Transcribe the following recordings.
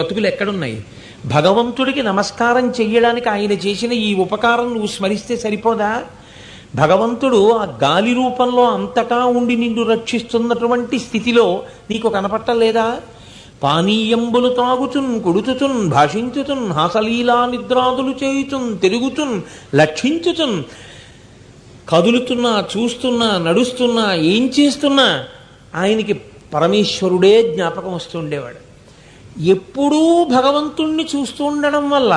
బతుకులు ఎక్కడున్నాయి? భగవంతుడికి నమస్కారం చెయ్యడానికి ఆయన చేసిన ఈ ఉపకారం నువ్వు స్మరిస్తే సరిపోదా? భగవంతుడు ఆ గాలి రూపంలో అంతటా ఉండి నిన్ను రక్షిస్తున్నటువంటి స్థితిలో నీకు కనపట్టలేదా? పానీయంబులు తాగుచున్ కొడుతుచున్ భాషించుచున్ హాసలీలా నిద్రాదులు చేయుచున్ తిరుగుచున్ లక్షించుచున్ కదులుతున్నా చూస్తున్నా నడుస్తున్నా ఏం చేస్తున్నా ఆయనకి పరమేశ్వరుడే జ్ఞాపకం వస్తుండేవాడు. ఎప్పుడూ భగవంతుణ్ణి చూస్తూ ఉండడం వల్ల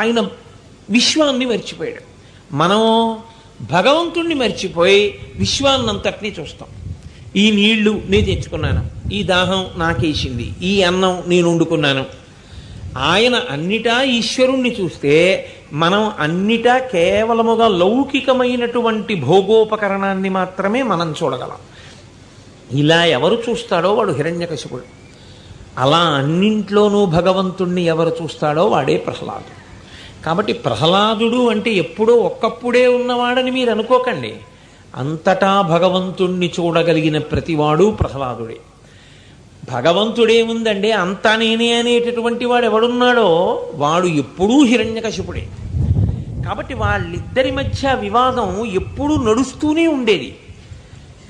ఆయన విశ్వాన్ని మర్చిపోయాడు. మనం భగవంతుణ్ణి మర్చిపోయి విశ్వాన్నంతటినీ చూస్తాం. ఈ నీళ్లు నేను తెచ్చుకున్నాను, ఈ దాహం నాకేసింది, ఈ అన్నం నేను వండుకున్నాను. ఆయన అన్నిటా ఈశ్వరుణ్ణి చూస్తే మనం అన్నిటా కేవలముగా లౌకికమైనటువంటి భోగోపకరణాన్ని మాత్రమే మనం చూడగలం. ఇలా ఎవరు చూస్తాడో వాడు హిరణ్యకశిపుడు. అలా అన్నింట్లోనూ భగవంతుణ్ణి ఎవరు చూస్తాడో వాడే ప్రహ్లాదుడు. కాబట్టి ప్రహ్లాదుడు అంటే ఎప్పుడో ఒక్కప్పుడే ఉన్నవాడని మీరు అనుకోకండి. అంతటా భగవంతుణ్ణి చూడగలిగిన ప్రతివాడు ప్రహ్లాదుడే. భగవంతుడేముందండి, అంతా నేనే అనేటటువంటి వాడు ఎవడున్నాడో వాడు ఎప్పుడూ హిరణ్యకశిపుడే. కాబట్టి వాళ్ళిద్దరి మధ్య వివాదం ఎప్పుడూ నడుస్తూనే ఉండేది.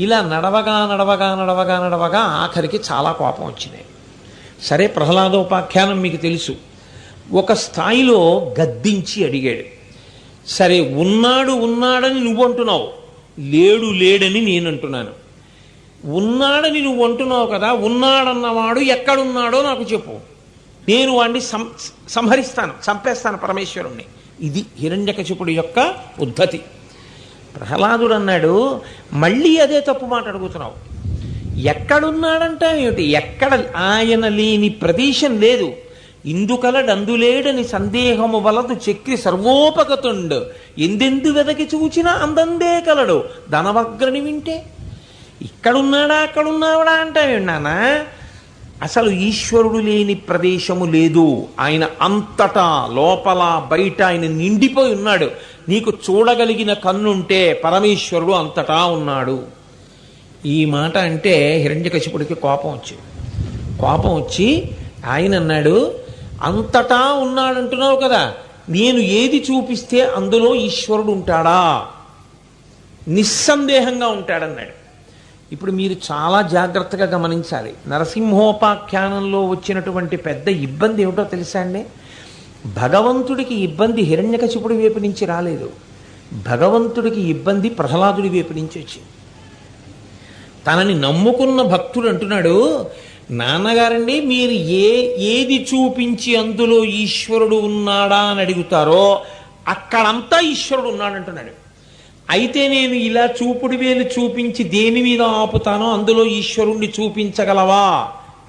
ఇలా నడవగా నడవగా నడవగా నడవగా ఆఖరికి చాలా కోపం వచ్చింది. సరే, ప్రహ్లాదోపాఖ్యానం మీకు తెలుసు. ఒక స్థాయిలో గద్దించి అడిగాడు. సరే, ఉన్నాడు ఉన్నాడని నువ్వు అంటున్నావు, లేడు లేడని నేను అంటున్నాను. ఉన్నాడని నువ్వు అంటున్నావు కదా, ఉన్నాడన్నవాడు ఎక్కడున్నాడో నాకు చెప్పు, నేను వాడిని సంహరిస్తాను, చంపేస్తాను పరమేశ్వరుణ్ణి. ఇది హిరణ్యకశిపుడి యొక్క ఉద్ధతి. ప్రహ్లాదుడు అన్నాడు, మళ్ళీ అదే తప్పు మాట అడుగుతున్నావు. ఎక్కడున్నాడంటే ఏమిటి? ఎక్కడ ఆయన లేని ప్రదేశం లేదు. ఇందుకలడందులేడని సందేహము వలదు చక్రి సర్వోపగతుండు ఎందెందు వెదకి చూచినా అందందే కలడు ధనవగ్రని వింటే. ఇక్కడున్నాడా అక్కడున్నాడా అంటే నానా, అసలు ఈశ్వరుడు లేని ప్రదేశము లేదు. ఆయన అంతటా లోపల బయట ఆయన నిండిపోయి ఉన్నాడు. నీకు చూడగలిగిన కన్నుంటే పరమేశ్వరుడు అంతటా ఉన్నాడు. ఈ మాట అంటే హిరణ్యకశిపుడికి కోపం వచ్చింది. కోపం వచ్చి ఆయన అన్నాడు, అంతటా ఉన్నాడంటున్నావు కదా, నేను ఏది చూపిస్తే అందులో ఈశ్వరుడు ఉంటాడా? నిస్సందేహంగా ఉంటాడన్నాడు. ఇప్పుడు మీరు చాలా జాగ్రత్తగా గమనించాలి. నరసింహోపాఖ్యానంలో వచ్చినటువంటి పెద్ద ఇబ్బంది ఏమిటో తెలుసా అండి? భగవంతుడికి ఇబ్బంది హిరణ్యకశిపుడి వైపు నుంచి రాలేదు. భగవంతుడికి ఇబ్బంది ప్రహ్లాదుడి వైపు నుంచి వచ్చింది. తనని నమ్ముకున్న భక్తుడు అంటున్నాడు, నాన్నగారండి మీరు ఏది చూపించి అందులో ఈశ్వరుడు ఉన్నాడా అని అడుగుతారో అక్కడంతా ఈశ్వరుడు ఉన్నాడంటున్నాడు. అయితే నేను ఇలా చూపుడు వేలు చూపించి దేని మీద ఆపుతానో అందులో ఈశ్వరుణ్ణి చూపించగలవా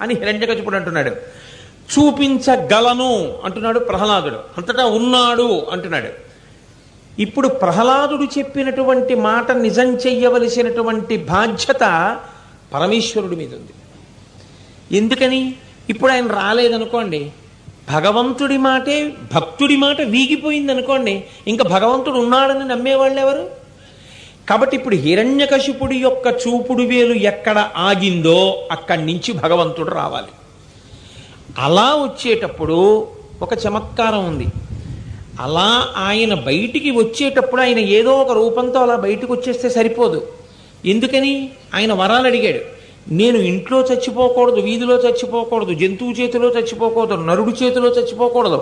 అని హిరణ్యకశిపుడు అంటున్నాడు. చూపించగలను అంటున్నాడు ప్రహ్లాదుడు. అంతటా ఉన్నాడు అంటున్నాడు. ఇప్పుడు ప్రహ్లాదుడు చెప్పినటువంటి మాట నిజం చెయ్యవలసినటువంటి బాధ్యత పరమేశ్వరుడి మీద ఉంది. ఎందుకని? ఇప్పుడు ఆయన రాలేదనుకోండి, భగవంతుడి మాటే భక్తుడి మాట వీగిపోయింది అనుకోండి, ఇంకా భగవంతుడు ఉన్నాడని నమ్మేవాళ్ళు ఎవరు? కాబట్టి ఇప్పుడు హిరణ్యకశిపుడి యొక్క చూపుడు వేలు ఎక్కడ ఆగిందో అక్కడి నుంచి భగవంతుడు రావాలి. అలా వచ్చేటప్పుడు ఒక చమత్కారం ఉంది. అలా ఆయన బయటికి వచ్చేటప్పుడు ఆయన ఏదో ఒక రూపంతో అలా బయటకు వచ్చేస్తే సరిపోదు. ఎందుకని? ఆయన వరాలు అడిగాడు. నేను ఇంట్లో చచ్చిపోకూడదు, వీధిలో చచ్చిపోకూడదు, జంతువు చేతిలో చచ్చిపోకూడదు, నరుడి చేతిలో చచ్చిపోకూడదు,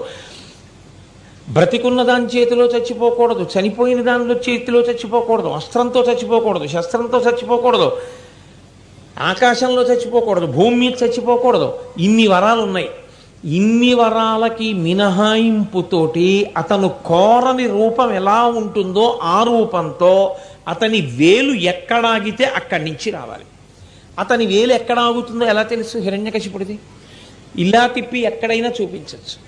బ్రతికున్న దాని చేతిలో చచ్చిపోకూడదు, చనిపోయిన దానిలో చేతిలో చచ్చిపోకూడదు, అస్త్రంతో చచ్చిపోకూడదు, శస్త్రంతో చచ్చిపోకూడదు, ఆకాశంలో చచ్చిపోకూడదు, భూమి మీద చచ్చిపోకూడదు. ఇన్ని వరాలు ఉన్నాయి. ఇన్ని వరాలకి మినహాయింపుతోటి అతను కోరని రూపం ఎలా ఉంటుందో ఆ రూపంతో అతని వేలు ఎక్కడాగితే అక్కడి నుంచి రావాలి. అతని వేలు ఎక్కడ ఆగుతుందో ఎలా తెలుసు హిరణ్యకశిపుడిది? ఇలా తిప్పి ఎక్కడైనా చూపించవచ్చు.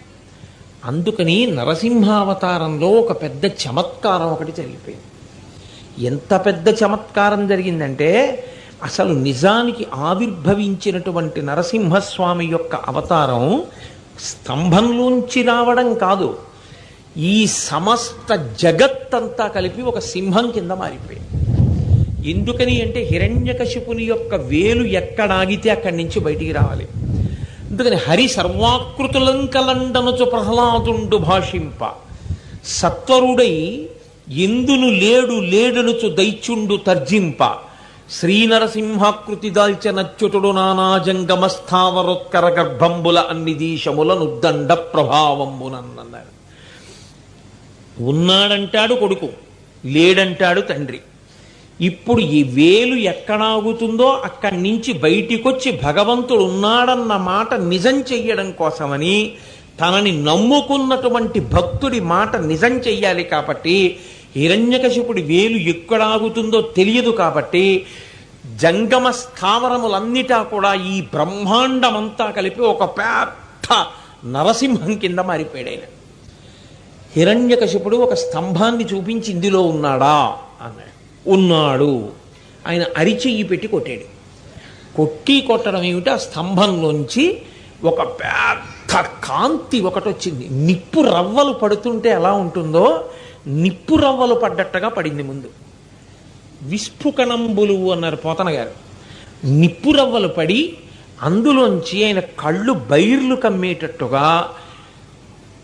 అందుకని నరసింహావతారంలో ఒక పెద్ద చమత్కారం ఒకటి జరిగిపోయింది. ఎంత పెద్ద చమత్కారం జరిగిందంటే, అసలు నిజానికి ఆవిర్భవించినటువంటి నరసింహస్వామి యొక్క అవతారం స్తంభంలోంచి రావడం కాదు, ఈ సమస్త జగత్తంతా కలిపి ఒక సింహం కింద మారిపోయింది. ఎందుకని అంటే హిరణ్యకశిపుని యొక్క వేలు ఎక్కడాగితే అక్కడి నుంచి బయటికి రావాలి. అందుకని హరి సర్వాకృతులంకలండనుచు ప్రహ్లాదుండు భాషింప సత్వరుడై ఎందును లేడు లేడనుచు దైత్యుండు తర్జింప శ్రీనరసింహాకృతి దాల్చనచ్యుతుడు నానాజంగమస్థావరోత్కర గర్భంబుల అన్ని దీశముల నుద్దండ ప్రభావంబునన్నారు. ఉన్నాడంటాడు కొడుకు, లేడంటాడు తండ్రి. ఇప్పుడు ఈ వేలు ఎక్కడాగుతుందో అక్కడి నుంచి బయటికొచ్చి భగవంతుడు ఉన్నాడన్న మాట నిజం చెయ్యడం కోసమని తనని నమ్ముకున్నటువంటి భక్తుడి మాట నిజం చెయ్యాలి. కాబట్టి హిరణ్యకశిపుడి వేలు ఎక్కడాగుతుందో తెలియదు. కాబట్టి జంగమ స్థావరములన్నిటా కూడా ఈ బ్రహ్మాండమంతా కలిపి ఒక పెద్ద నరసింహం కింద మారిపోయాడు ఆయన. హిరణ్యకశిపుడు ఒక స్తంభాన్ని చూపించి ఇందులో ఉన్నాడా అన్నాడు. ఉన్నాడు. ఆయన అరిచెయ్యి పెట్టి కొట్టాడు. కొట్టడం ఏమిటి, ఆ స్తంభంలోంచి ఒక పెద్ద కాంతి ఒకటి వచ్చింది. నిప్పు రవ్వలు పడుతుంటే ఎలా ఉంటుందో నిప్పు రవ్వలు పడ్డట్టుగా పడింది. ముందు విస్ఫుకణంబులు అన్నారు పోతన గారు. నిప్పు రవ్వలు పడి అందులోంచి ఆయన కళ్ళు బైర్లు కమ్మేటట్టుగా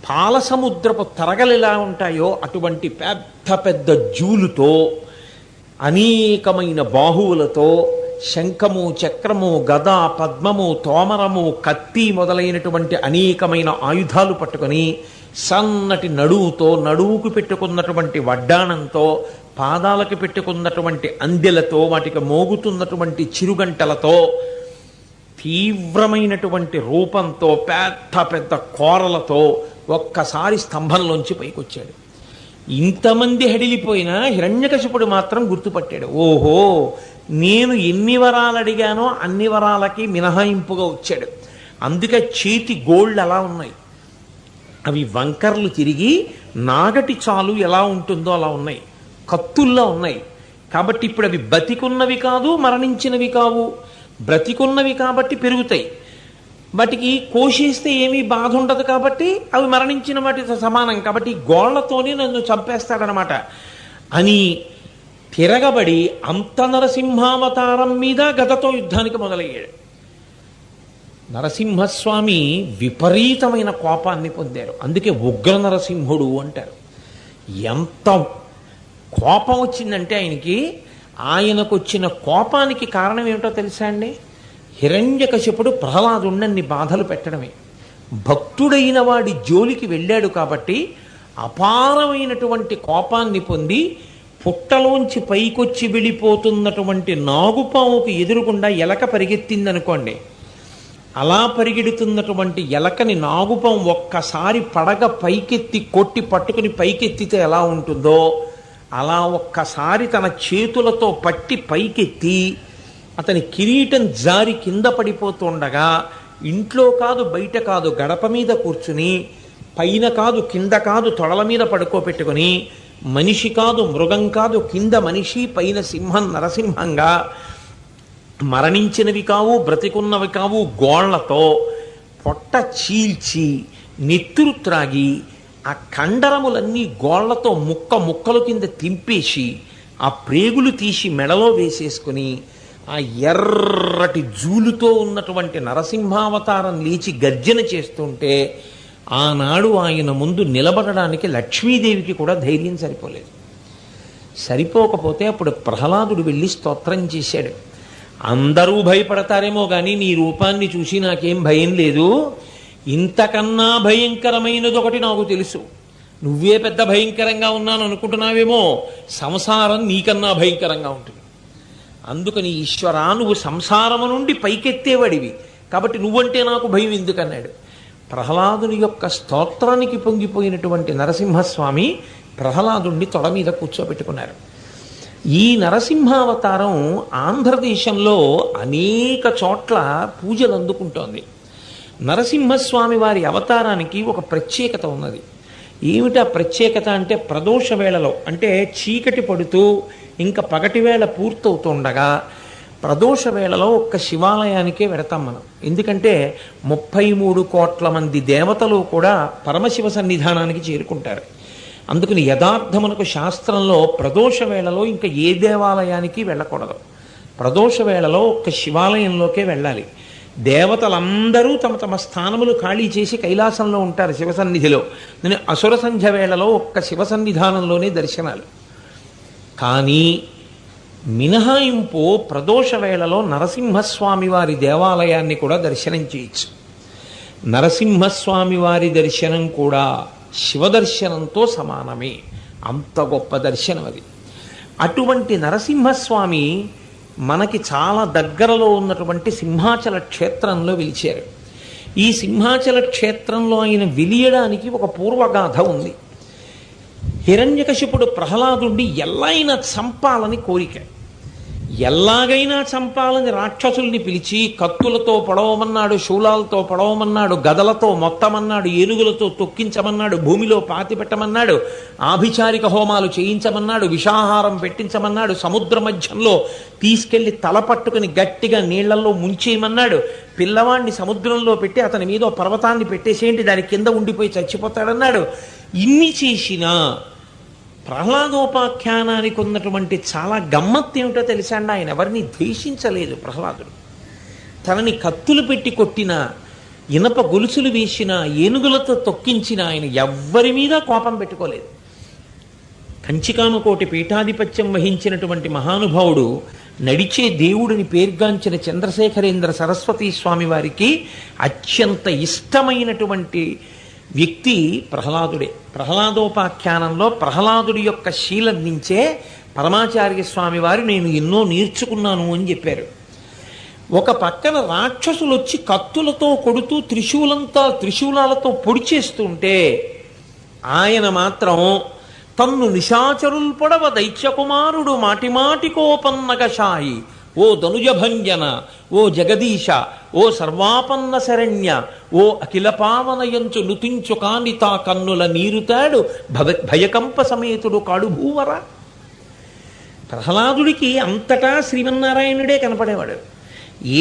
పాలసముద్రపు తరగలు ఎలా ఉంటాయో అటువంటి పెద్ద పెద్ద జూలుతో అనేకమైన బాహువులతో శంఖము చక్రము గద పద్మము తోమరము కత్తి మొదలైనటువంటి అనేకమైన ఆయుధాలు పట్టుకొని సన్నటి నడువుతో, నడువుకు పెట్టుకున్నటువంటి వడ్డాణంతో, పాదాలకు పెట్టుకున్నటువంటి అందెలతో, వాటికి మోగుతున్నటువంటి చిరుగంటలతో, తీవ్రమైనటువంటి రూపంతో, పెద్ద పెద్ద కోరలతో ఒక్కసారి స్తంభంలోంచి పైకొచ్చాడు. ఇంతమంది హడిలిపోయినా హిరణ్యకశిపుడు మాత్రం గుర్తుపట్టాడు. ఓహో, నేను ఎన్ని వరాలు అడిగానో అన్ని వరాలకి మినహాయింపుగా వచ్చాడు. అందుకే చేతి గోళ్ళు అలా ఉన్నాయి. అవి వంకర్లు తిరిగి నాగటి చాలు ఎలా ఉంటుందో అలా ఉన్నాయి, కత్తుల్లా ఉన్నాయి. కాబట్టి ఇప్పుడు అవి బతికున్నవి కాదు, మరణించినవి కావు. బ్రతికున్నవి కాబట్టి పెరుగుతాయి. వాటికి కోసేస్తే ఏమీ బాధ ఉండదు కాబట్టి అవి మరణించిన వాటితో సమానం. కాబట్టి గోళ్లతోనే నన్ను చంపేస్తాడనమాట అని తిరగబడి అంత నరసింహావతారం మీద గదతో యుద్ధానికి మొదలయ్యాడు. నరసింహస్వామి విపరీతమైన కోపాన్ని పొందారు. అందుకే ఉగ్ర నరసింహుడు అంటారు. ఎంత కోపం వచ్చిందంటే ఆయనకు వచ్చిన కోపానికి కారణం ఏమిటో తెలుసా అండి? హిరణ్యకశిపుడు ప్రహ్లాదుణ్ణి బాధలు పెట్టడమే. భక్తుడైన వాడి జోలికి వెళ్ళాడు కాబట్టి అపారమైనటువంటి కోపాన్ని పొంది పుట్టలోంచి పైకొచ్చి వెళ్ళిపోతున్నటువంటి నాగుపాముకు ఎదురుగుండా ఎలక పరిగెత్తిందనుకోండి, అలా పరిగెడుతున్నటువంటి ఎలకని నాగుపాము ఒక్కసారి పడగ పైకెత్తి కొట్టి పట్టుకుని పైకెత్తితే ఎలా ఉంటుందో అలా ఒక్కసారి తన చేతులతో పట్టి పైకెత్తి అతని కిరీటం జారి కింద పడిపోతుండగా ఇంట్లో కాదు బయట కాదు గడప మీద కూర్చుని పైన కాదు కింద కాదు తొడల మీద పడుకోబెట్టుకుని మనిషి కాదు మృగం కాదు కింద మనిషి పైన సింహం నరసింహంగా మరణించినవి కావు బ్రతికున్నవి కావు గోళ్లతో పొట్ట చీల్చి నెత్తురు త్రాగి ఆ కండరములన్నీ గోళ్లతో ముక్కలు కింద తింపేసి ఆ ప్రేగులు తీసి మెడలో వేసేసుకుని ఆ ఎర్రటి జూలుతో ఉన్నటువంటి నరసింహావతారం లేచి గర్జన చేస్తుంటే ఆనాడు ఆయన ముందు నిలబడడానికి లక్ష్మీదేవికి కూడా ధైర్యం సరిపోలేదు. సరిపోకపోతే అప్పుడు ప్రహ్లాదుడు వెళ్ళి స్తోత్రం చేశాడు. అందరూ భయపడతారేమో కానీ నీ రూపాన్ని చూసి నాకేం భయం లేదు. ఇంతకన్నా భయంకరమైనది ఒకటి నాకు తెలుసు. నువ్వే పెద్ద భయంకరంగా ఉన్నాను అనుకుంటున్నావేమో, సంసారం నీకన్నా భయంకరంగా ఉంటుంది. అందుకని ఈశ్వరా, నువ్వు సంసారము నుండి పైకెత్తేవాడివి కాబట్టి నువ్వంటే నాకు భయం ఎందుకన్నాడు. ప్రహ్లాదుని యొక్క స్తోత్రానికి పొంగిపోయినటువంటి నరసింహస్వామి ప్రహ్లాదుణ్ణి తొడ మీద కూర్చోబెట్టుకున్నారు. ఈ నరసింహావతారం ఆంధ్రదేశంలో అనేక చోట్ల పూజలు అందుకుంటోంది. నరసింహస్వామి వారి అవతారానికి ఒక ప్రత్యేకత ఉన్నది. ఏమిటా ప్రత్యేకత అంటే ప్రదోష వేళలో, అంటే చీకటి పడుతూ ఇంకా పగటి వేళ పూర్తవుతుండగా ప్రదోష వేళలో ఒక్క శివాలయానికే వెడతాం మనం. ఎందుకంటే 33 కోట్ల మంది దేవతలు కూడా పరమశివ సన్నిధానానికి చేరుకుంటారు. అందుకని యథార్థమునకు శాస్త్రంలో ప్రదోష వేళలో ఇంకా ఏ దేవాలయానికి వెళ్ళకూడదు. ప్రదోష వేళలో ఒక్క శివాలయంలోకే వెళ్ళాలి. దేవతలందరూ తమ తమ స్థానములు ఖాళీ చేసి కైలాసంలో ఉంటారు శివసన్నిధిలో. నేను అసుర సంధ్య వేళలో ఒక్క శివ సన్నిధానంలోనే దర్శనాలు. కానీ మినహాయింపు ప్రదోష వేళలో నరసింహస్వామి వారి దేవాలయాన్ని కూడా దర్శనం చేయొచ్చు. నరసింహస్వామి వారి దర్శనం కూడా శివదర్శనంతో సమానమే. అంత గొప్ప దర్శనం అది. అటువంటి నరసింహస్వామి మనకి చాలా దగ్గరలో ఉన్నటువంటి సింహాచల క్షేత్రంలో వెలిచారు. ఈ సింహాచల క్షేత్రంలో ఆయన వెలియడానికి ఒక పూర్వగాథ ఉంది. హిరణ్యకశిపుడు ప్రహ్లాదుడిని ఎల్లైనా చంపాలని కోరిక. ఎలాగైనా చంపాలని రాక్షసుల్ని పిలిచి కత్తులతో పొడవమన్నాడు, శూలాలతో పొడవమన్నాడు, గదలతో మొత్తమన్నాడు, ఏనుగులతో తొక్కించమన్నాడు, భూమిలో పాతిపెట్టమన్నాడు, ఆభిచారిక హోమాలు చేయించమన్నాడు, విషాహారం పెట్టించమన్నాడు, సముద్ర మధ్యంలో తీసుకెళ్లి తల పట్టుకుని గట్టిగా నీళ్లలో ముంచేయమన్నాడు, పిల్లవాడిని సముద్రంలో పెట్టి అతని మీద పర్వతాన్ని పెట్టేసేంటి, దాని కింద ఉండిపోయి చచ్చిపోతాడన్నాడు. ఇన్ని చేసినా ప్రహ్లాదోపాఖ్యానానికి ఉన్నటువంటి చాలా గమ్మత్తు ఏమిటో తెలుసా అండి? ఆయన ఎవరిని ద్వేషించలేదు ప్రహ్లాదుడు. తనని కత్తులు పెట్టి కొట్టిన, ఇనప గొలుసులు వేసిన, ఏనుగులతో తొక్కించిన ఆయన ఎవ్వరి మీద కోపం పెట్టుకోలేదు. కంచికామకోటి పీఠాధిపత్యం వహించినటువంటి మహానుభావుడు, నడిచే దేవుడిని పేర్గాంచిన చంద్రశేఖరేంద్ర సరస్వతీ స్వామి వారికి అత్యంత ఇష్టమైనటువంటి వ్యక్తి ప్రహ్లాదుడే. ప్రహ్లాదోపాఖ్యానంలో ప్రహ్లాదుడి యొక్క శీలం నుంచే పరమాచార్య స్వామి వారు నేను ఎన్నో నేర్చుకున్నాను అని చెప్పారు. ఒక పక్కన రాక్షసులు వచ్చి కత్తులతో కొడుతూ త్రిశూలాలతో పొడి చేస్తుంటే ఆయన మాత్రం తన్ను నిశాచరుల్ పొడవ దైత్యకుమారుడు మాటిమాటికోపన్నగశాయి, ఓ ధనుజభంజన, ఓ జగదీశ, ఓ సర్వాపన్న శరణ్య, ఓ అఖిల పావనయంచు నుతించు కానితా కన్నుల నీరుతాడు భయకంప సమేతుడు కాడు భూవర. ప్రహ్లాదుడికి అంతటా శ్రీమన్నారాయణుడే కనపడేవాడు.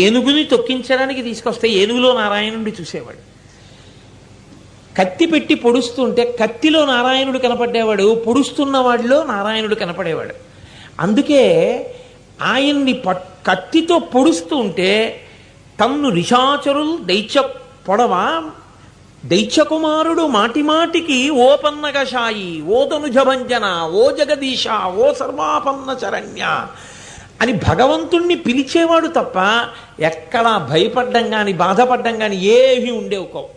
ఏనుగుని తొక్కించడానికి తీసుకొస్తే ఏనుగులో నారాయణుడి చూసేవాడు. కత్తి పెట్టి పొడుస్తుంటే కత్తిలో నారాయణుడు కనపడేవాడు, పొడుస్తున్న వాడిలో నారాయణుడు కనపడేవాడు. అందుకే ఆయన్ని కత్తితో పొడుస్తూ ఉంటే తన్ను నిశాచరుల్ దైత్యకుమారుడు మాటిమాటికి ఓ పన్నగశాయి, ఓ ధనుజభంజన, ఓ జగదీశ, ఓ సర్వాపన్న శరణ్య అని భగవంతుణ్ణి పిలిచేవాడు తప్ప ఎక్కడా భయపడ్డం కానీ బాధపడ్డం కానీ ఏమీ ఉండేవి కావు.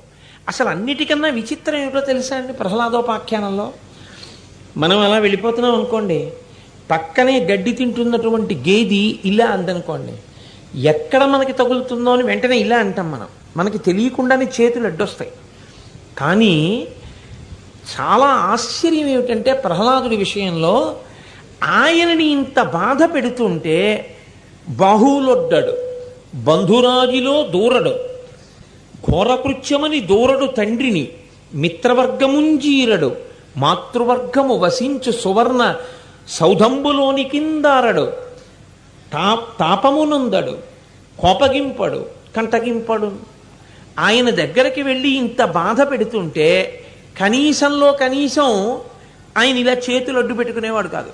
అసలు అన్నిటికన్నా విచిత్రం ఏమిటో తెలుసా అండి? ప్రహ్లాదోపాఖ్యానంలో మనం అలా వెళ్ళిపోతున్నాం అనుకోండి, పక్కనే గడ్డి తింటున్నటువంటి గేది ఇలా అందనుకోండి, ఎక్కడ మనకి తగులుతుందో అని వెంటనే ఇలా అంటాం మనం. మనకి తెలియకుండానే చేతులు అడ్డొస్తాయి. కానీ చాలా ఆశ్చర్యం ఏమిటంటే ప్రహ్లాదుడి విషయంలో ఆయనని ఇంత బాధ పెడుతుంటే బాహువులొడ్డాడు, బంధురాజిలో దూరడు, ఘోరకృత్యమని దూరడు తండ్రిని, మిత్రవర్గముంజీరడు, మాతృవర్గము వసించు సువర్ణ సౌధంబులోని కిందారడు, తాపమునందడు, కోపగింపడు, కంటగింపడు. ఆయన దగ్గరికి వెళ్ళి ఇంత బాధ పెడుతుంటే కనీసంలో కనీసం ఆయన ఇలా చేతులు అడ్డు పెట్టుకునేవాడు కాదు.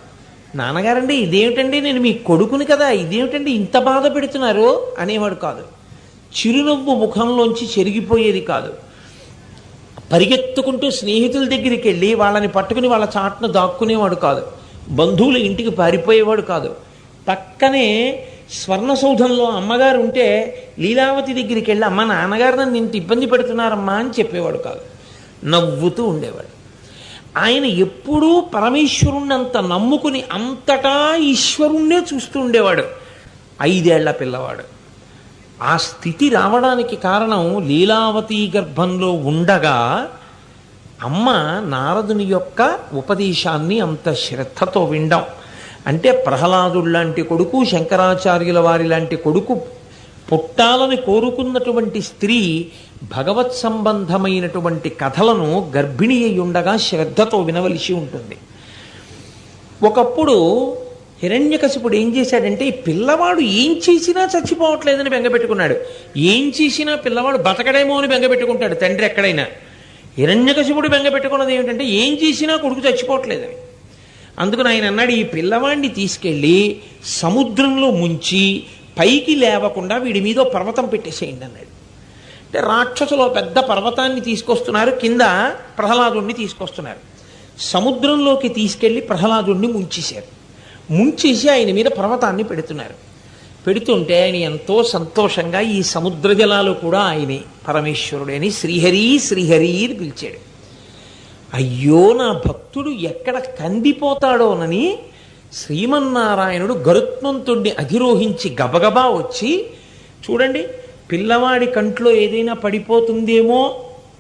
నాన్నగారండి ఇదేమిటండి, నేను మీ కొడుకుని కదా, ఇదేమిటండి ఇంత బాధ పెడుతున్నారు అనేవాడు కాదు. చిరునవ్వు ముఖంలోంచి చెరిగిపోయేది కాదు. పరిగెత్తుకుంటూ స్నేహితుల దగ్గరికి వెళ్ళి వాళ్ళని పట్టుకుని వాళ్ళ చాటును దాక్కునేవాడు కాదు. బంధువుల ఇంటికి పారిపోయేవాడు కాదు. పక్కనే స్వర్ణసౌధంలో అమ్మగారు ఉంటే లీలావతి దగ్గరికి వెళ్ళి అమ్మ నాన్నగారు నన్ను ఇంత ఇబ్బంది పెడుతున్నారమ్మా అని చెప్పేవాడు కాదు. నవ్వుతూ ఉండేవాడు. ఆయన ఎప్పుడూ పరమేశ్వరుణ్ణి అంత నమ్ముకుని అంతటా ఈశ్వరుణ్ణే చూస్తూ ఉండేవాడు. 5 ఏళ్ల పిల్లవాడు. ఆ స్థితి రావడానికి కారణం లీలావతి గర్భంలో ఉండగా అమ్మ నారదుని యొక్క ఉపదేశాన్ని అంత శ్రద్ధతో వినడం. అంటే ప్రహ్లాదుడు లాంటి కొడుకు, శంకరాచార్యుల వారి లాంటి కొడుకు పుట్టాలని కోరుకున్నటువంటి స్త్రీ భగవత్ సంబంధమైనటువంటి కథలను గర్భిణి అయి ఉండగా శ్రద్ధతో వినవలసి ఉంటుంది. ఒకప్పుడు హిరణ్యకశిపుడు ఏం చేశాడంటే ఈ పిల్లవాడు ఏం చేసినా చచ్చిపోవట్లేదని బెంగపెట్టుకున్నాడు. ఏం చేసినా పిల్లవాడు బతకడేమో అని బెంగపెట్టుకుంటాడు తండ్రి ఎక్కడైనా. హిరణ్యకశిపుడు బెంగపెట్టుకున్నది ఏమిటంటే ఏం చేసినా కొడుకు చచ్చిపోవట్లేదని. అందుకని ఆయన అన్నాడు, ఈ పిల్లవాడిని తీసుకెళ్ళి సముద్రంలో ముంచి పైకి లేవకుండా వీడి మీద ఓ పర్వతం పెట్టేసేయండి అన్నాడు. అంటే రాక్షసులు పెద్ద పర్వతాన్ని తీసుకొస్తున్నారు, కింద ప్రహ్లాదుణ్ణి తీసుకొస్తున్నారు. సముద్రంలోకి తీసుకెళ్లి ప్రహ్లాదుణ్ణి ముంచేశారు. ముంచేసి ఆయన మీద పర్వతాన్ని పెడుతున్నారు. పెడుతుంటే ఆయన ఎంతో సంతోషంగా ఈ సముద్ర జలాలు కూడా ఆయనే పరమేశ్వరుడని శ్రీహరి శ్రీహరి అని పిలిచాడు. అయ్యో నా భక్తుడు ఎక్కడ కందిపోతాడోనని శ్రీమన్నారాయణుడు గరుత్మంతుణ్ణి అధిరోహించి గబగబా వచ్చి, చూడండి పిల్లవాడి కంట్లో ఏదైనా పడిపోతుందేమో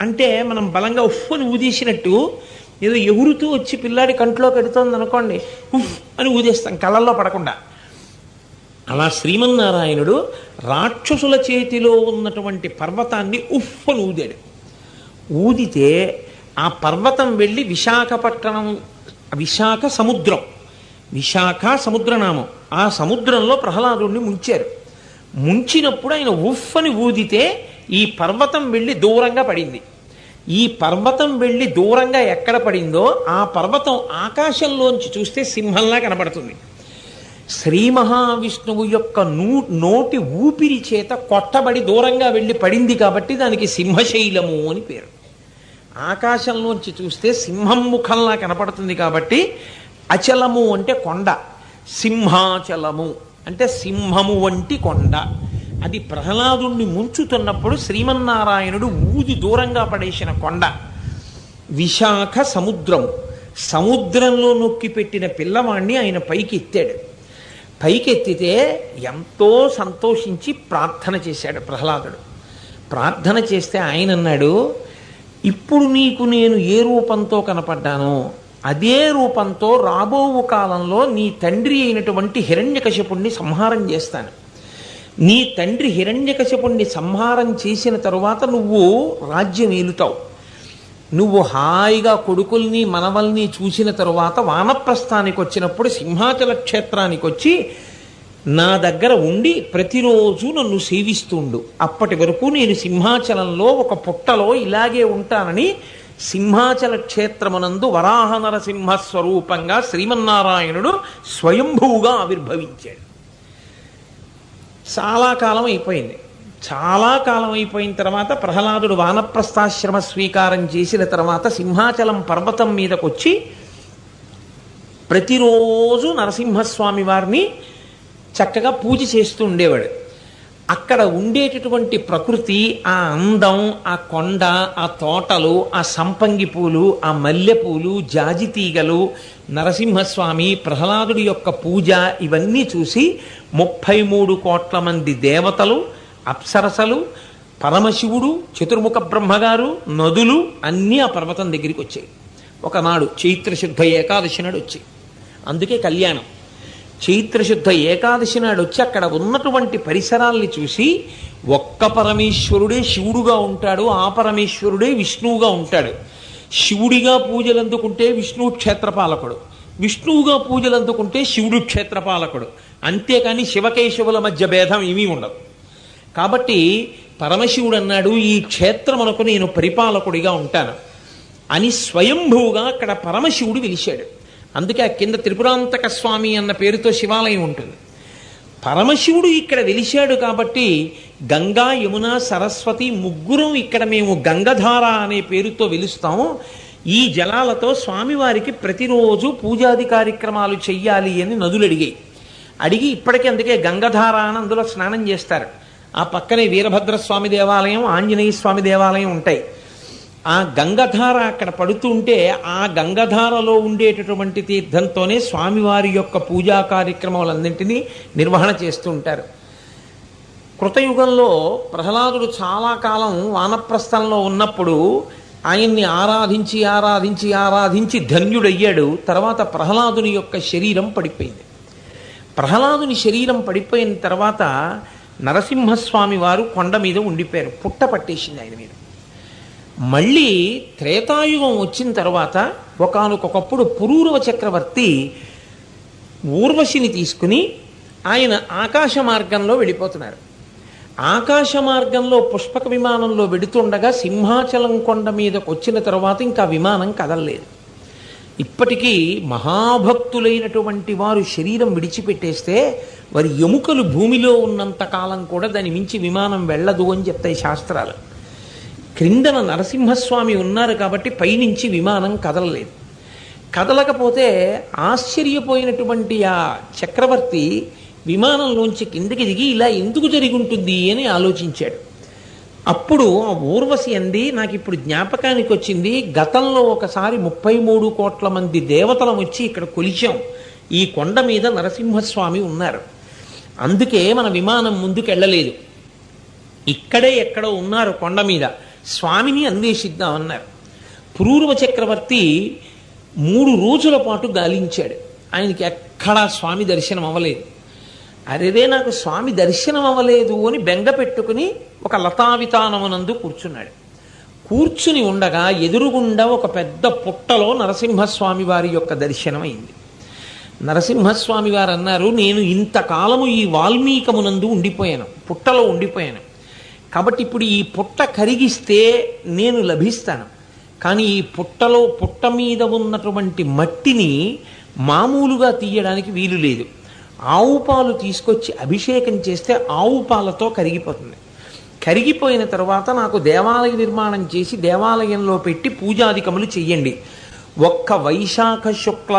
అంటే మనం బలంగా ఉఫ్ అని ఊదేసినట్టు ఏదో ఎగురుతూ వచ్చి పిల్లాడి కంట్లో పెడుతోంది అనుకోండి, ఉఫ్ అని ఊదేస్తాం కళ్ళల్లో పడకుండా. అలా శ్రీమన్నారాయణుడు రాక్షసుల చేతిలో ఉన్నటువంటి పర్వతాన్ని ఉఫ్ అని ఊదాడు. ఊదితే ఆ పర్వతం వెళ్ళి విశాఖపట్నం, విశాఖ సముద్రం, విశాఖ సముద్రనామం, ఆ సముద్రంలో ప్రహ్లాదుణ్ణి ముంచారు. ముంచినప్పుడు ఆయన ఉఫ్ అని ఊదితే ఈ పర్వతం వెళ్ళి దూరంగా పడింది. ఈ పర్వతం వెళ్ళి దూరంగా ఎక్కడ పడిందో ఆ పర్వతం ఆకాశంలోంచి చూస్తే సింహంలా కనబడుతుంది. శ్రీ మహావిష్ణువు యొక్క నోటి ఊపిరి చేత కొట్టబడి దూరంగా వెళ్ళి పడింది కాబట్టి దానికి సింహశైలము అని పేరు. ఆకాశంలోంచి చూస్తే సింహం ముఖంలా కనపడుతుంది కాబట్టి అచలము అంటే కొండ, సింహాచలము అంటే సింహము వంటి కొండ. అది ప్రహ్లాదుణ్ణి ముంచుతున్నప్పుడు శ్రీమన్నారాయణుడు ఊది దూరంగా పడేసిన కొండ. విశాఖ సముద్రము, సముద్రంలో నొక్కి పెట్టిన పిల్లవాణ్ణి ఆయన పైకి ఎత్తాడు. పైకెత్తితే ఎంతో సంతోషించి ప్రార్థన చేశాడు ప్రహ్లాదుడు. ప్రార్థన చేస్తే ఆయన అన్నాడు, ఇప్పుడు నీకు నేను ఏ రూపంతో కనపడ్డానో అదే రూపంతో రాబో కాలంలో నీ తండ్రి అయినటువంటి హిరణ్యకశిపుణ్ణి సంహారం చేస్తాను. నీ తండ్రి హిరణ్యకశిపుణ్ణి సంహారం చేసిన తరువాత నువ్వు రాజ్యం ఏలుతావు. నువ్వు హాయిగా కొడుకుల్ని మనవల్ని చూసిన తరువాత వానప్రస్థానికి వచ్చినప్పుడు సింహాచల క్షేత్రానికి వచ్చి నా దగ్గర ఉండి ప్రతిరోజు నన్ను సేవిస్తుండు. అప్పటి వరకు నేను సింహాచలంలో ఒక పుట్టలో ఇలాగే ఉంటానని సింహాచల క్షేత్రమునందు వరాహ నరసింహ స్వరూపంగా శ్రీమన్నారాయణుడు స్వయంభువుగా ఆవిర్భవించాడు. చాలా కాలం అయిపోయింది. చాలా కాలం అయిపోయిన తర్వాత ప్రహ్లాదుడు వానప్రస్థాశ్రమ స్వీకారం చేసిన తర్వాత సింహాచలం పర్వతం మీదకు వచ్చి ప్రతిరోజు నరసింహస్వామి వారిని చక్కగా పూజ చేస్తూ ఉండేవాడు. అక్కడ ఉండేటటువంటి ప్రకృతి, ఆ అందం, ఆ కొండ, ఆ తోటలు, ఆ సంపంగి పూలు, ఆ మల్లెపూలు, జాజి తీగలు, నరసింహస్వామి, ప్రహ్లాదుడి యొక్క పూజ, ఇవన్నీ చూసి 33 కోట్ల మంది దేవతలు, అప్సరసలు, పరమశివుడు, చతుర్ముఖ బ్రహ్మగారు, నదులు అన్నీ ఆ పర్వతం దగ్గరికి వచ్చాయి. ఒకనాడు చైత్రశుద్ధ ఏకాదశి నాడు వచ్చాయి. అందుకే కళ్యాణం. చైత్రశుద్ధ ఏకాదశి నాడు వచ్చి అక్కడ ఉన్నటువంటి పరిసరాల్ని చూసి ఒక్క పరమేశ్వరుడే శివుడుగా ఉంటాడు, ఆ పరమేశ్వరుడే విష్ణువుగా ఉంటాడు. శివుడిగా పూజలు అందుకుంటే విష్ణువు క్షేత్రపాలకుడు, విష్ణువుగా పూజలు అందుకుంటే శివుడు క్షేత్రపాలకుడు. అంతేకాని శివకేశవుల మధ్య భేదం ఏమీ ఉండదు. కాబట్టి పరమశివుడు అన్నాడు, ఈ క్షేత్రమునకు నేను పరిపాలకుడిగా ఉంటాను అని స్వయంభువుగా అక్కడ పరమశివుడు వెలిశాడు. అందుకే ఆ కింద త్రిపురాంతక స్వామి అన్న పేరుతో శివాలయం ఉంటుంది. పరమశివుడు ఇక్కడ వెలిశాడు కాబట్టి గంగా, యమున, సరస్వతి ముగ్గురం ఇక్కడ మేము గంగధార అనే పేరుతో వెలుస్తాము. ఈ జలాలతో స్వామివారికి ప్రతిరోజు పూజాది కార్యక్రమాలు చెయ్యాలి అని నదులు అడిగి ఇప్పటికీ అందుకే గంగధార అని అందులో స్నానం చేస్తారు. ఆ పక్కనే వీరభద్రస్వామి దేవాలయం, ఆంజనేయ స్వామి దేవాలయం ఉంటాయి. ఆ గంగధార అక్కడ పడుతూ ఉంటే ఆ గంగధారలో ఉండేటటువంటి తీర్థంతోనే స్వామివారి యొక్క పూజా కార్యక్రమాలన్నింటినీ నిర్వహణ చేస్తూ ఉంటారు. కృతయుగంలో ప్రహ్లాదుడు చాలా కాలం వానప్రస్థంలో ఉన్నప్పుడు ఆయన్ని ఆరాధించి ఆరాధించి ఆరాధించి ధన్యుడయ్యాడు. తర్వాత ప్రహ్లాదుని యొక్క శరీరం పడిపోయింది. ప్రహ్లాదుని శరీరం పడిపోయిన తర్వాత నరసింహస్వామి వారు కొండ మీద ఉండిపోయారు. పుట్ట పట్టేసింది ఆయన మీద. మళ్ళీ త్రేతాయుగం వచ్చిన తర్వాత ఒకానొకప్పుడు పురూరవ చక్రవర్తి ఊర్వశిని తీసుకుని ఆయన ఆకాశ మార్గంలో వెళ్ళిపోతున్నారు. ఆకాశ మార్గంలో పుష్పక విమానంలో వెడుతుండగా సింహాచలం కొండ మీదకు వచ్చిన తర్వాత ఇంకా విమానం కదలలేదు. ఇప్పటికీ మహాభక్తులైనటువంటి వారు శరీరం విడిచిపెట్టేస్తే వారి ఎముకలు భూమిలో ఉన్నంత కాలం కూడా దాని మించి విమానం వెళ్ళదు అని చెప్తాయి శాస్త్రాలు. క్రిందన నరసింహస్వామి ఉన్నారు కాబట్టి పైనుంచి విమానం కదలలేదు. కదలకపోతే ఆశ్చర్యపోయినటువంటి ఆ చక్రవర్తి విమానంలోంచి కిందకి దిగి ఇలా ఎందుకు జరిగి ఉంటుంది అని ఆలోచించాడు. అప్పుడు ఆ ఊర్వశి అంది, నాకు ఇప్పుడు జ్ఞాపకానికి వచ్చింది, గతంలో ఒకసారి 33 కోట్ల మంది దేవతలం వచ్చి ఇక్కడ కొలిచాం, ఈ కొండ మీద నరసింహస్వామి ఉన్నారు, అందుకే మన విమానం ముందుకు వెళ్ళలేదు, ఇక్కడే ఎక్కడో ఉన్నారు కొండ మీద, స్వామిని అన్వేషిద్దామన్నారు. పురూరవ చక్రవర్తి 3 రోజుల పాటు గాలించాడు, ఆయనకి ఎక్కడా స్వామి దర్శనం అవ్వలేదు. అరేదే నాకు స్వామి దర్శనం అవ్వలేదు అని బెంగ పెట్టుకుని ఒక లతావితానమునందు కూర్చున్నాడు. కూర్చుని ఉండగా ఎదురుగుండా ఒక పెద్ద పుట్టలో నరసింహస్వామి వారి యొక్క దర్శనం అయింది. నరసింహస్వామి వారు అన్నారు, నేను ఇంతకాలము ఈ వాల్మీకమునందు ఉండిపోయాను, పుట్టలో ఉండిపోయాను, కాబట్టి ఇప్పుడు ఈ పుట్ట కరిగిస్తే నేను లభిస్తాను, కానీ ఈ పుట్ట మీద ఉన్నటువంటి మట్టిని మామూలుగా తీయడానికి వీలు లేదు, ఆవు పాలు తీసుకొచ్చి అభిషేకం చేస్తే ఆవు పాలతో కరిగిపోతుంది, కరిగిపోయిన తర్వాత నాకు దేవాలయ నిర్మాణం చేసి దేవాలయంలో పెట్టి పూజాధికములు చెయ్యండి, ఒక్క వైశాఖ శుక్ల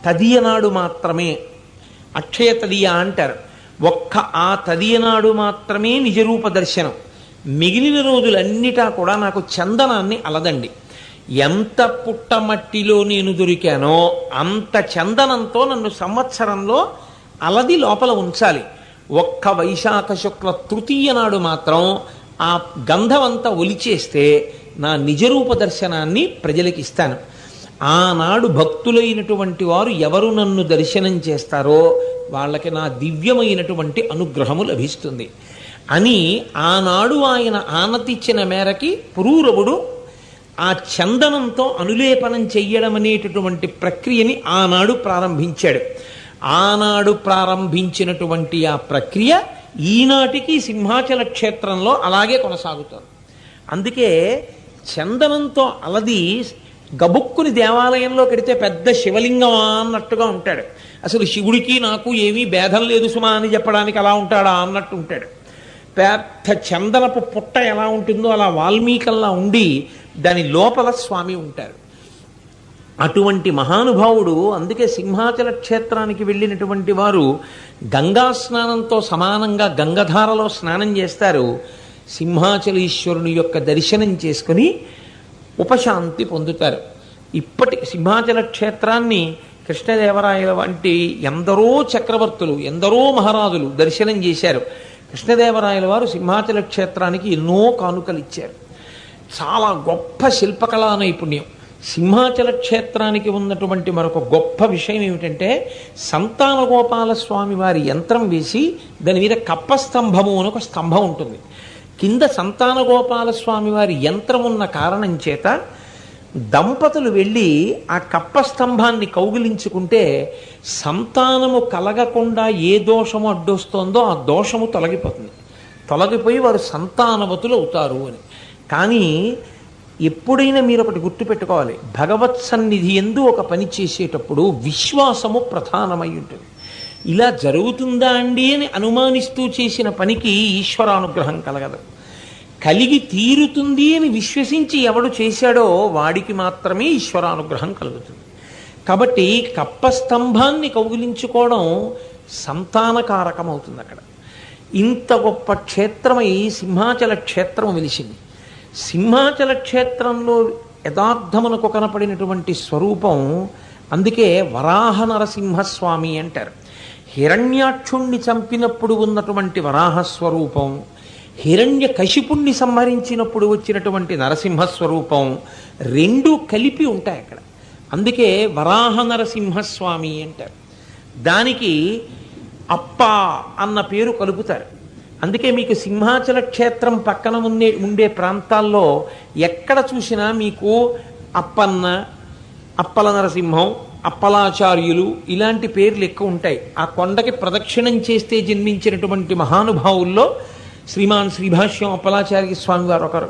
తదియనాడు మాత్రమే, అక్షయ తదియ అంటారు, ఒక్క ఆ తదియనాడు మాత్రమే నిజరూప దర్శనం, మిగిలిన రోజులన్నిటా కూడా నాకు చందనాన్ని అలదండి, ఎంత పుట్టమట్టిలో నేను దొరికానో అంత చందనంతో నన్ను సంవత్సరంలో అలది లోపల ఉంచాలి, ఒక్క వైశాఖ శుక్ల తృతీయ నాడు మాత్రం ఆ గంధమంతా ఒలిచేస్తే నా నిజరూప దర్శనాన్ని ప్రజలకు ఇస్తాను, ఆనాడు భక్తులైనటువంటి వారు ఎవరు నన్ను దర్శనం చేస్తారో వాళ్ళకి నా దివ్యమైనటువంటి అనుగ్రహము లభిస్తుంది అని ఆనాడు ఆయన ఆనతిచ్చిన మేరకి పురూరవుడు ఆ చందనంతో అనులేపనం చెయ్యడం అనేటటువంటి ప్రక్రియని ఆనాడు ప్రారంభించాడు. ఆనాడు ప్రారంభించినటువంటి ఆ ప్రక్రియ ఈనాటికి సింహాచల క్షేత్రంలో అలాగే కొనసాగుతుంది. అందుకే చందనంతో అలది గబుక్కుని దేవాలయంలో కడితే పెద్ద శివలింగం అన్నట్టుగా ఉంటాడు, అసలు శివుడికి నాకు ఏమీ భేదం లేదు సుమా అని చెప్పడానికి అలా ఉంటాడా అన్నట్టు ఉంటాడు. పెద్ద చందనపు పుట్ట ఎలా ఉంటుందో అలా వాల్మీకల్లా ఉండి దాని లోపల స్వామి ఉంటారు. అటువంటి మహానుభావుడు, అందుకే సింహాచల క్షేత్రానికి వెళ్ళినటువంటి వారు గంగా స్నానంతో సమానంగా గంగధారలో స్నానం చేస్తారు, సింహాచలేశ్వరుని యొక్క దర్శనం చేసుకుని ఉపశాంతి పొందుతారు. ఇప్పటి సింహాచల క్షేత్రాన్ని కృష్ణదేవరాయల వంటి ఎందరో చక్రవర్తులు ఎందరో మహారాజులు దర్శనం చేశారు. కృష్ణదేవరాయల వారు సింహాచల క్షేత్రానికి ఎన్నో కానుకలు ఇచ్చారు, చాలా గొప్ప శిల్పకళా నైపుణ్యం. సింహాచల క్షేత్రానికి ఉన్నటువంటి మరొక గొప్ప విషయం ఏమిటంటే సంతాన గోపాల స్వామి వారి యంత్రం వేసి దాని మీద కప్పస్తంభము అని ఒక స్తంభం ఉంటుంది, కింద సంతాన గోపాల స్వామి వారి యంత్రం ఉన్న కారణం చేత దంపతులు వెళ్ళి ఆ కప్పస్తంభాన్ని కౌగిలించుకుంటే సంతానము కలగకుండా ఏ దోషము అడ్డొస్తోందో ఆ దోషము తొలగిపోతుంది, తొలగిపోయి వారు సంతానవతులు అవుతారు అని. కానీ ఎప్పుడైనా మీరు ఒకటి గుర్తుపెట్టుకోవాలి, భగవత్ సన్నిధి యందు ఒక పని చేసేటప్పుడు విశ్వాసము ప్రధానమై ఉంటుంది. ఇలా జరుగుతుందా అండి అని అనుమానిస్తూ చేసిన పనికి ఈశ్వరానుగ్రహం కలగదు, కలిగి తీరుతుంది అని విశ్వసించి ఎవడు చేశాడో వాడికి మాత్రమే ఈశ్వరానుగ్రహం కలుగుతుంది. కాబట్టి కప్పస్తంభాన్ని కౌగిలించుకోవడం సంతానకారకం అవుతుంది. అక్కడ ఇంత గొప్ప క్షేత్రమై సింహాచల క్షేత్రం వెలిసింది. సింహాచల క్షేత్రంలో యథార్థమునకు కనపడినటువంటి స్వరూపం, అందుకే వరాహ నరసింహస్వామి అంటారు. హిరణ్యాక్షుణ్ణి చంపినప్పుడు ఉన్నటువంటి వరాహస్వరూపం, హిరణ్య కశిపుణ్ణి సంహరించినప్పుడు వచ్చినటువంటి నరసింహస్వరూపం రెండూ కలిపి ఉంటాయి అక్కడ. అందుకే వరాహ నరసింహస్వామి అంటారు. దానికి అప్ప అన్న పేరు కలుపుతారు. అందుకే మీకు సింహాచల క్షేత్రం పక్కన ఉండే ప్రాంతాల్లో ఎక్కడ చూసినా మీకు అప్పన్న, అప్పల నరసింహం, అప్పలాచార్యులు ఇలాంటి పేర్లు ఎక్కువ ఉంటాయి. ఆ కొండకి ప్రదక్షిణం చేస్తే జన్మించినటువంటి మహానుభావుల్లో శ్రీమాన్ శ్రీభాష్యం అప్పలాచార్య స్వామి వారు ఒకరు.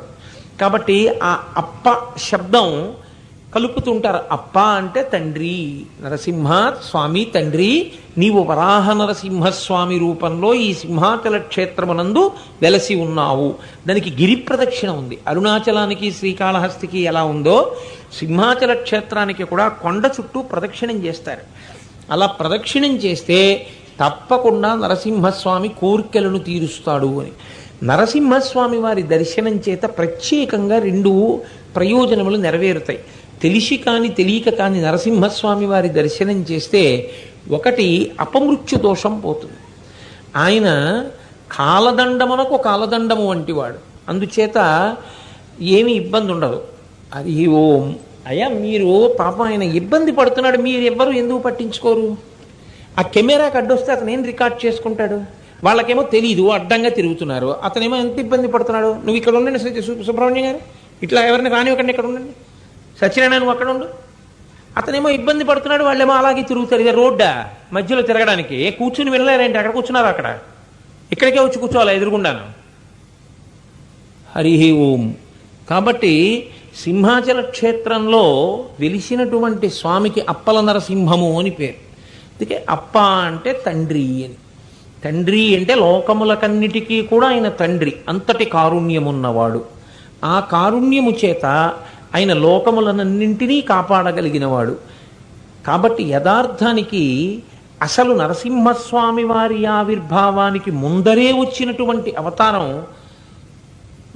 కాబట్టి ఆ అప్ప శబ్దం కలుపుతుంటారు. అప్ప అంటే తండ్రి, నరసింహ స్వామి తండ్రి, నీవు వరాహ నరసింహస్వామి రూపంలో ఈ సింహాచల క్షేత్రమునందు వెలసి ఉన్నావు. దానికి గిరి ప్రదక్షిణ ఉంది. అరుణాచలానికి శ్రీకాళహస్తికి ఎలా ఉందో సింహాచల క్షేత్రానికి కూడా కొండ చుట్టూ ప్రదక్షిణం చేస్తారు. అలా ప్రదక్షిణం చేస్తే తప్పకుండా నరసింహస్వామి కోరికలను తీరుస్తాడు అని. నరసింహస్వామి వారి దర్శనం చేత ప్రత్యేకంగా 2 ప్రయోజనములు నెరవేరుతాయి. తెలిసి కాని తెలియక కాని నరసింహస్వామి వారి దర్శనం చేస్తే ఒకటి అపమృత్యు దోషం పోతుంది. ఆయన కాలదండమునకు కాలదండము వంటివాడు. అందుచేత ఏమీ ఇబ్బంది ఉండదు. హరి ఓం. అయ్యా మీరు పాపం ఆయన ఇబ్బంది పడుతున్నాడు, మీరు ఎవ్వరు ఎందుకు పట్టించుకోరు? ఆ కెమెరాకి అడ్డొస్తే అతను ఏం రికార్డ్ చేసుకుంటాడు? వాళ్ళకేమో తెలీదు, అడ్డంగా తిరుగుతున్నారు. అతనేమో ఎంత ఇబ్బంది పడుతున్నాడు. నువ్వు ఇక్కడ ఉండండి సుబ్రహ్మణ్యం గారు, ఇట్లా ఎవరిని రానివ్వకండి, ఇక్కడ ఉండండి. సత్యనారాయణ నువ్వు అక్కడ ఉండు. అతనేమో ఇబ్బంది పడుతున్నాడు, వాళ్ళేమో అలాగే తిరుగుతారు. ఇదే రోడ్డా మధ్యలో తిరగడానికి? కూర్చుని వెళ్ళలేరేంటి? అక్కడ కూర్చున్నారు, అక్కడ ఇక్కడికే వచ్చి కూర్చోవాలి ఎదురుగుండాను. హరి ఓం. కాబట్టి సింహాచల క్షేత్రంలో వెలిసినటువంటి స్వామికి అప్పల నరసింహము అని పేరు. అందుకే అప్ప అంటే తండ్రి అని. తండ్రి అంటే లోకములకన్నిటికీ కూడా ఆయన తండ్రి, అంతటి కారుణ్యమున్నవాడు. ఆ కారుణ్యము చేత ఆయన లోకములనన్నింటినీ కాపాడగలిగినవాడు. కాబట్టి యథార్థానికి అసలు నరసింహస్వామి వారి ఆవిర్భావానికి ముందరే వచ్చినటువంటి అవతారం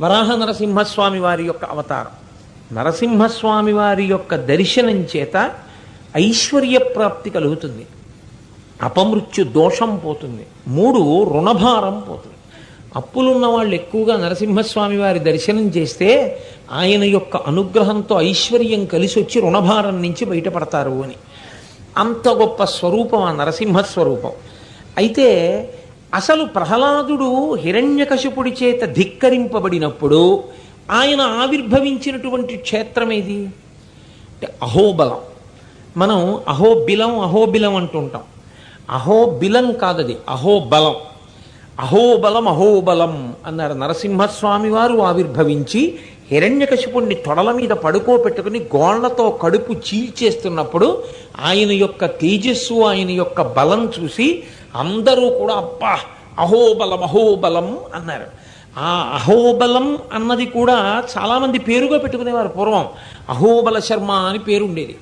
వరాహ నరసింహస్వామి వారి యొక్క అవతారం. నరసింహస్వామి వారి యొక్క దర్శనం చేత ఐశ్వర్య ప్రాప్తి కలుగుతుంది, అపమృత్యు దోషం పోతుంది, 3 రుణభారం పోతుంది. అప్పులున్న వాళ్ళు ఎక్కువగా నరసింహస్వామి వారి దర్శనం చేస్తే ఆయన యొక్క అనుగ్రహంతో ఐశ్వర్యం కలిసి వచ్చి రుణభారం నుంచి బయటపడతారు అని. అంత గొప్ప స్వరూపం ఆ నరసింహస్వరూపం. అయితే అసలు ప్రహ్లాదుడు హిరణ్యకశిపుడి చేత ధిక్కరింపబడినప్పుడు ఆయన ఆవిర్భవించినటువంటి క్షేత్రం ఏది అంటే అహోబలం. మనం అహోబిలం అంటుంటాం. అహోబిలం కాదది, అహోబలం. అహోబలం అహోబలం అన్నారు. నరసింహస్వామి వారు ఆవిర్భవించి హిరణ్యకశిపుణ్ణి తొడల మీద పడుకోబెట్టుకుని గోళ్లతో కడుపు చీల్చేస్తున్నప్పుడు ఆయన యొక్క తేజస్సు, ఆయన యొక్క బలం చూసి అందరూ కూడా అబ్బా అహోబలం అహోబలం అన్నారు. ఆ అహోబలం అన్నది కూడా చాలామంది పేరుగా పెట్టుకునేవారు పూర్వం. అహోబల శర్మ అని పేరుండేది.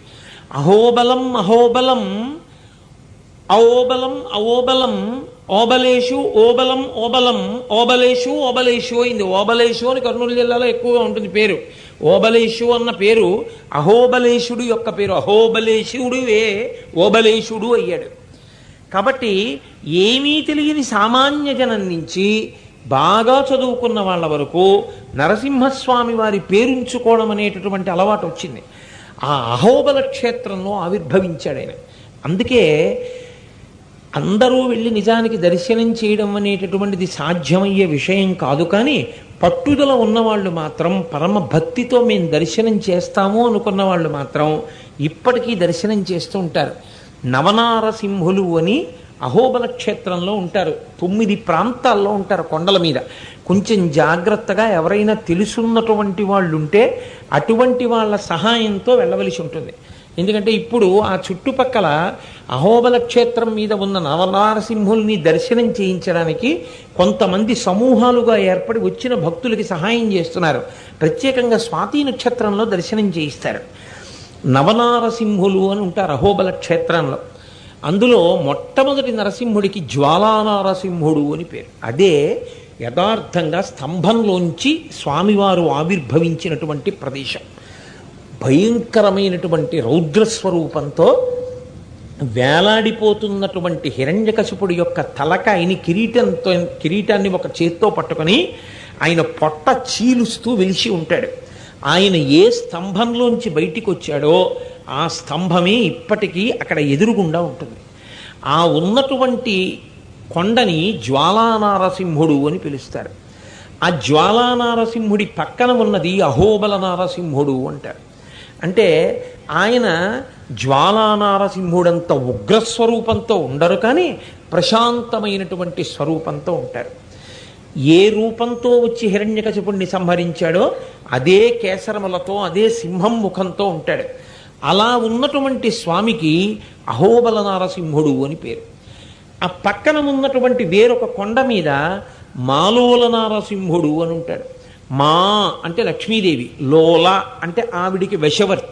అహోబలం అహోబలం అహోబలం అహోబలం ఓబలేషు ఓబలం ఓబలం ఓబలేషు ఓబలేషు అయింది. ఓబలేషు అని కర్నూలు జిల్లాలో ఎక్కువగా ఉంటుంది పేరు. ఓబలేషు అన్న పేరు అహోబలేషుడు యొక్క పేరు. అహోబలేషుడు ఓబలేషుడు అయ్యాడు. కాబట్టి ఏమీ తెలియని సామాన్య జనం నుంచి బాగా చదువుకున్న వాళ్ళ వరకు నరసింహస్వామి వారి పేరుంచుకోవడం అనేటటువంటి అలవాటు వచ్చింది. ఆ అహోబల క్షేత్రంలో ఆవిర్భవించాడు ఆయన. అందుకే అందరూ వెళ్ళి నిజానికి దర్శనం చేయడం అనేటటువంటిది సాధ్యమయ్యే విషయం కాదు. కానీ పట్టుదల ఉన్నవాళ్ళు మాత్రం, పరమ భక్తితో మేము దర్శనం చేస్తాము అనుకున్న వాళ్ళు మాత్రం ఇప్పటికీ దర్శనం చేస్తూ ఉంటారు. నవనారసింహులు అని అహోబల క్షేత్రంలో ఉంటారు. 9 ప్రాంతాల్లో ఉంటారు కొండల మీద. కొంచెం జాగ్రత్తగా ఎవరైనా తెలుసున్నటువంటి వాళ్ళు ఉంటే అటువంటి వాళ్ళ సహాయంతో వెళ్ళవలసి ఉంటుంది. ఎందుకంటే ఇప్పుడు ఆ చుట్టుపక్కల అహోబల క్షేత్రం మీద ఉన్న నవనారసింహుల్ని దర్శనం చేయించడానికి కొంతమంది సమూహాలుగా ఏర్పడి వచ్చిన భక్తులకి సహాయం చేస్తున్నారు. ప్రత్యేకంగా స్వాతి నక్షత్రంలో దర్శనం చేయిస్తారు. నవనారసింహులు అని ఉంటారు అహోబల క్షేత్రంలో. అందులో మొట్టమొదటి నరసింహుడికి జ్వాలానారసింహుడు అని పేరు. అదే యథార్థంగా స్తంభంలోంచి స్వామివారు ఆవిర్భవించినటువంటి ప్రదేశం. భయంకరమైనటువంటి రౌద్రస్వరూపంతో వేలాడిపోతున్నటువంటి హిరణ్యకశిపుడి యొక్క తలకాయని కిరీటాన్ని ఒక చేత్తో పట్టుకొని ఆయన పొట్ట చీలుస్తూ వెలిసి ఉంటాడు. ఆయన ఏ స్తంభంలోంచి బయటికి వచ్చాడో ఆ స్తంభమే ఇప్పటికీ అక్కడ ఎదురుగుండా ఉంటుంది. ఆ ఉన్నటువంటి కొండని జ్వాలానారసింహుడు అని పిలుస్తారు. ఆ జ్వాలానారసింహుడి పక్కన ఉన్నది అహోబల నారసింహుడు అంటారు. అంటే ఆయన జ్వాలానారసింహుడంత ఉగ్రస్వరూపంతో ఉండరు, కానీ ప్రశాంతమైనటువంటి స్వరూపంతో ఉంటారు. ఏ రూపంతో వచ్చి హిరణ్యకశిపుణ్ణి సంహరించాడో అదే కేసరములతో అదే సింహం ముఖంతో ఉంటాడు. అలా ఉన్నటువంటి స్వామికి అహోబల నారసింహుడు అని పేరు. ఆ పక్కన ఉన్నటువంటి వేరొక కొండ మీద మాలోల నారసింహుడు అని ఉంటాడు. మా అంటే లక్ష్మీదేవి, లోల అంటే ఆవిడికి వశవర్తి.